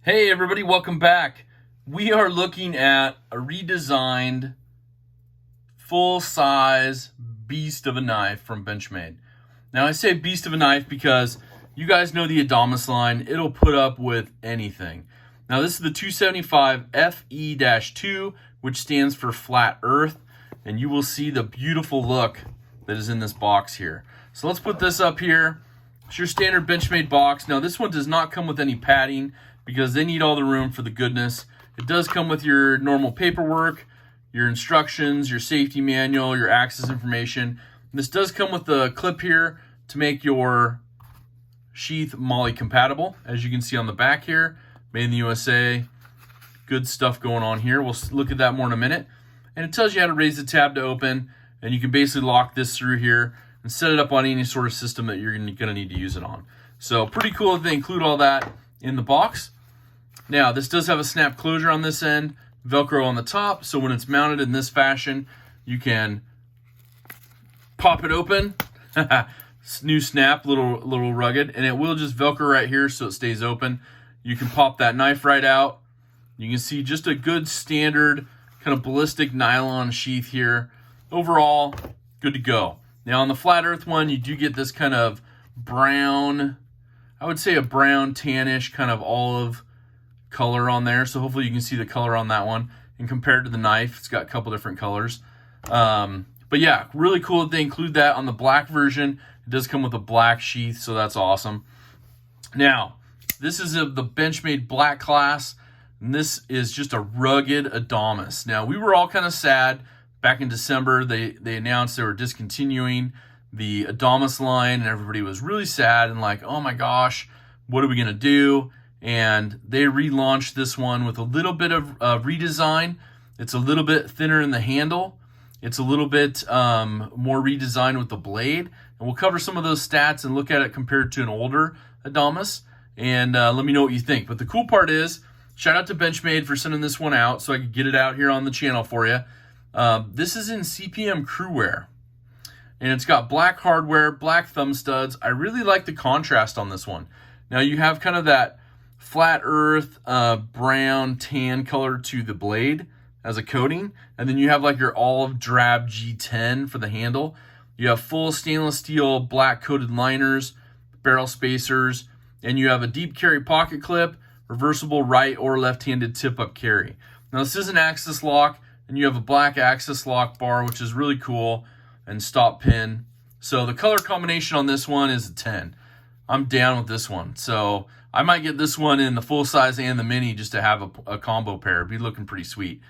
Hey everybody, welcome back. We are looking at a redesigned full-size beast of a knife from Benchmade. Now I say beast of a knife because you guys know the Adamas line. It'll put up with anything. Now this is the 275FE-2, which stands for flat earth, and you will see the beautiful look that is in this box here. So let's put this up here. It's your standard Benchmade box. Now this one does not come with any padding because they need all the room for the goodness. It does come with your normal paperwork, your instructions, your safety manual, your access information. This does come with the clip here to make your sheath MOLLE compatible. As you can see on the back here, made in the USA. Good stuff going on here. We'll look at that more in a minute. And it tells you how to raise the tab to open, and you can basically lock this through here and set it up on any sort of system that you're gonna need to use it on. So pretty cool that they include all that in the box. Now, this does have a snap closure on this end, Velcro on the top, so when it's mounted in this fashion, you can pop it open. New snap, little rugged, and it will just Velcro right here so it stays open. You can pop that knife right out. You can see just a good standard kind of ballistic nylon sheath here. Overall, good to go. Now on the flat earth one, you do get this kind of brown, I would say a brown tannish kind of olive color on there. So hopefully you can see the color on that one. And compared to the knife, it's got a couple different colors. But yeah, really cool that they include that on the black version. It does come with a black sheath, so that's awesome. Now, this is of the Benchmade black class, and this is just a rugged Adamas. Now, we were all kind of sad. Back in December, they announced they were discontinuing the Adamas line, and everybody was really sad and like, oh my gosh, what are we going to do? And they relaunched this one with a little bit of redesign. It's a little bit thinner in the handle. It's a little bit more redesigned with the blade. And we'll cover some of those stats and look at it compared to an older Adamas. And let me know what you think. But the cool part is, shout out to Benchmade for sending this one out so I could get it out here on the channel for you. This is in CPM crew wear. And it's got black hardware, black thumb studs. I really like the contrast on this one. Now you have kind of that flat earth brown tan color to the blade as a coating, and then you have like your olive drab G10 for the handle. You have full stainless steel black coated liners, barrel spacers, and you have a deep carry pocket clip, reversible right or left-handed tip-up carry. Now this is an axis lock, and you have a black axis lock bar, which is really cool, and stop pin. So the color combination on this one is a 10. I'm down with this one. So I might get this one in the full size and the mini just to have a combo pair. It'd be looking pretty sweet.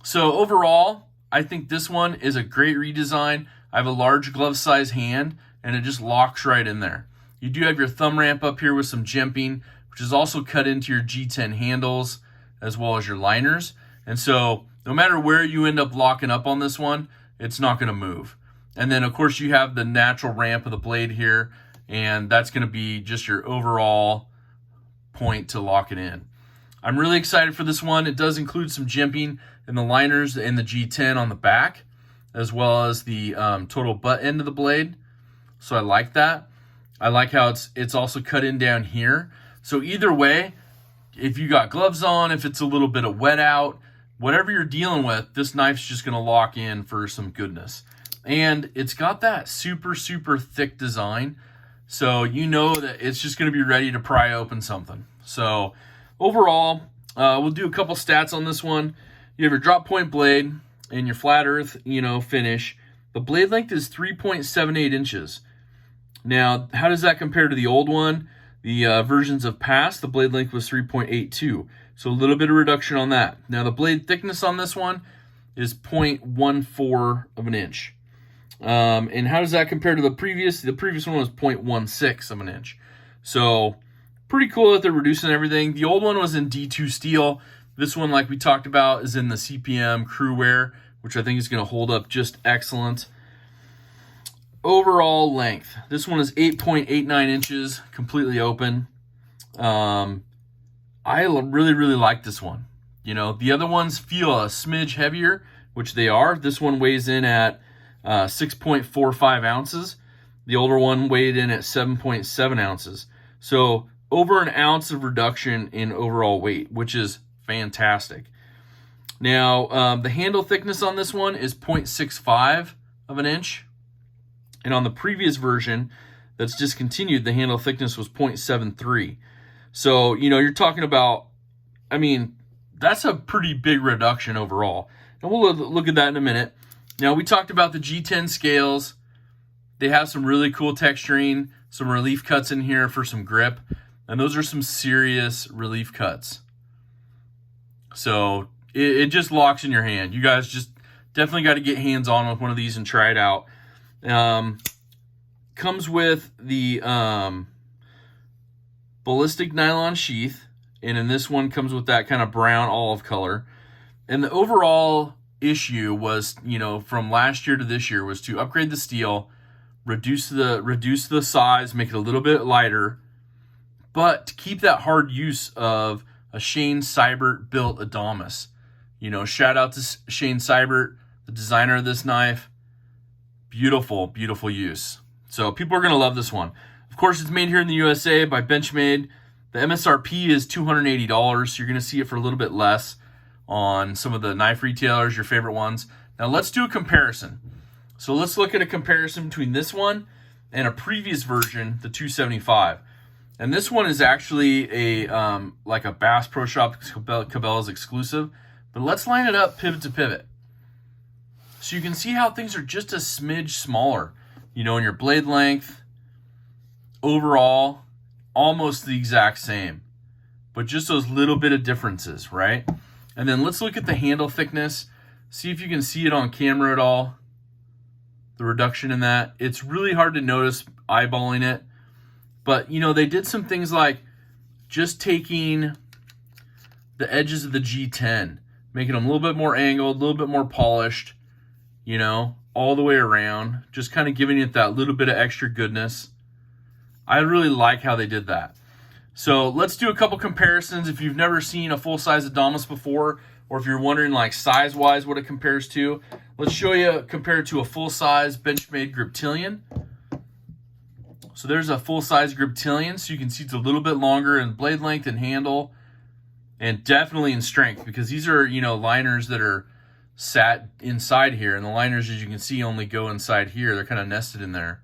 So overall, I think this one is a great redesign. I have a large glove size hand, and it just locks right in there. You do have your thumb ramp up here with some jimping, which is also cut into your G10 handles as well as your liners. And so no matter where you end up locking up on this one, it's not going to move. And then of course you have the natural ramp of the blade here, and that's going to be just your overall point to lock it in. I'm really excited for this one. It does include some jimping in the liners and the G10 on the back, as well as the total butt end of the blade. So I like that. I like how it's also cut in down here. So either way, if you got gloves on, if it's a little bit of wet out, whatever you're dealing with, this knife's just going to lock in for some goodness. And it's got that super, super thick design. So you know that it's just going to be ready to pry open something. So overall, we'll do a couple stats on this one. You have your drop point blade and your flat earth, finish. The blade length is 3.78 inches. Now, how does that compare to the old one? The versions of past, the blade length was 3.82. So a little bit of reduction on that. Now the blade thickness on this one is 0.14 of an inch. And how does that compare to the previous? The previous one was 0.16 of an inch. So pretty cool that they're reducing everything. The old one was in D2 steel. This one, like we talked about, is in the CPM crew wear, which I think is going to hold up just excellent. Overall length. This one is 8.89 inches, completely open. I really, really like this one. The other ones feel a smidge heavier, which they are. This one weighs in at 6.45 ounces. The older one weighed in at 7.7 ounces. So over an ounce of reduction in overall weight, which is fantastic. Now, the handle thickness on this one is 0.65 of an inch. And on the previous version that's discontinued, the handle thickness was 0.73. So, you're talking about, that's a pretty big reduction overall. And we'll look at that in a minute. Now, we talked about the G10 scales. They have some really cool texturing, some relief cuts in here for some grip. And those are some serious relief cuts. So it just locks in your hand. You guys just definitely got to get hands on with one of these and try it out. Comes with the ballistic nylon sheath. And in this one comes with that kind of brown olive color. And the overall issue was, from last year to this year, was to upgrade the steel, reduce the size, make it a little bit lighter, but to keep that hard use of a Shane Seibert built Adamas. Shout out to Shane Seibert, the designer of this knife. Beautiful, beautiful use. So people are going to love this one. Of course, it's made here in the USA by Benchmade. The MSRP is $280. So you're going to see it for a little bit less on some of the knife retailers, your favorite ones. Now let's do a comparison. So let's look at a comparison between this one and a previous version, the 275. And this one is actually a like a Bass Pro Shop Cabela's exclusive. But let's line it up pivot to pivot. So you can see how things are just a smidge smaller. In your blade length, overall, almost the exact same. But just those little bit of differences, right? And then let's look at the handle thickness. See if you can see it on camera at all. The reduction in that. It's really hard to notice eyeballing it. But, they did some things like just taking the edges of the G10, making them a little bit more angled, a little bit more polished, all the way around, just kind of giving it that little bit of extra goodness. I really like how they did that. So let's do a couple comparisons. If you've never seen a full-size Adamas before, or if you're wondering like size-wise what it compares to, let's show you compared to a full-size Benchmade Griptilian. So there's a full-size Griptilian, so you can see it's a little bit longer in blade length and handle, and definitely in strength, because these are, liners that are sat inside here, and the liners, as you can see, only go inside here. They're kind of nested in there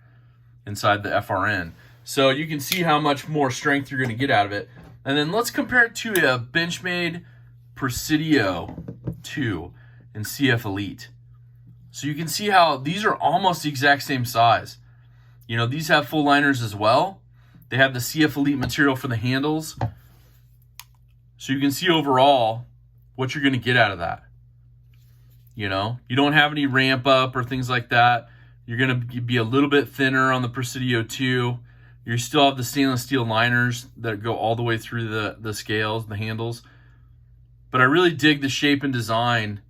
inside the FRN. So you can see how much more strength you're going to get out of it. And then let's compare it to a Benchmade Presidio 2 in CF Elite. So you can see how these are almost the exact same size. These have full liners as well. They have the CF Elite material for the handles. So you can see overall what you're going to get out of that. You don't have any ramp up or things like that. You're going to be a little bit thinner on the Presidio 2. You still have the stainless steel liners that go all the way through the scales, the handles. But I really dig the shape and design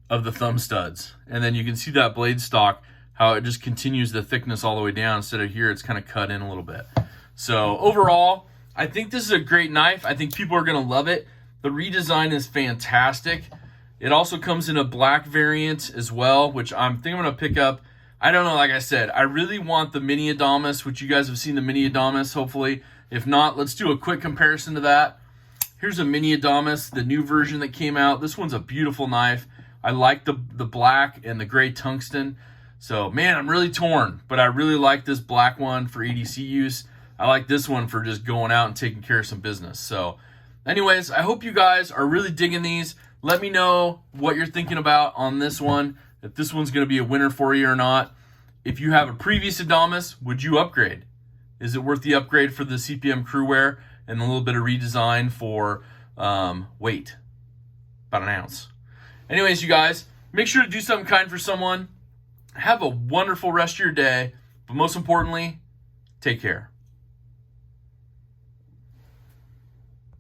of the thumb studs. And then you can see that blade stock, how it just continues the thickness all the way down. Instead of here, it's kind of cut in a little bit. So overall, I think this is a great knife. I think people are going to love it. The redesign is fantastic. It also comes in a black variant as well, which I think I'm going to pick up. I don't know, like I said, I really want the mini Adamas, which you guys have seen the mini Adamas, hopefully. If not, let's do a quick comparison to that. Here's a mini Adamas, the new version that came out. This one's a beautiful knife. I like the black and the gray tungsten. So, man, I'm really torn, but I really like this black one for EDC use. I like this one for just going out and taking care of some business. So, anyways, I hope you guys are really digging these. Let me know what you're thinking about on this one, if this one's going to be a winner for you or not. If you have a previous Adamas, would you upgrade? Is it worth the upgrade for the CPM crew wear and a little bit of redesign for weight? About an ounce. Anyways, you guys, make sure to do something kind for someone. Have a wonderful rest of your day. But most importantly, take care.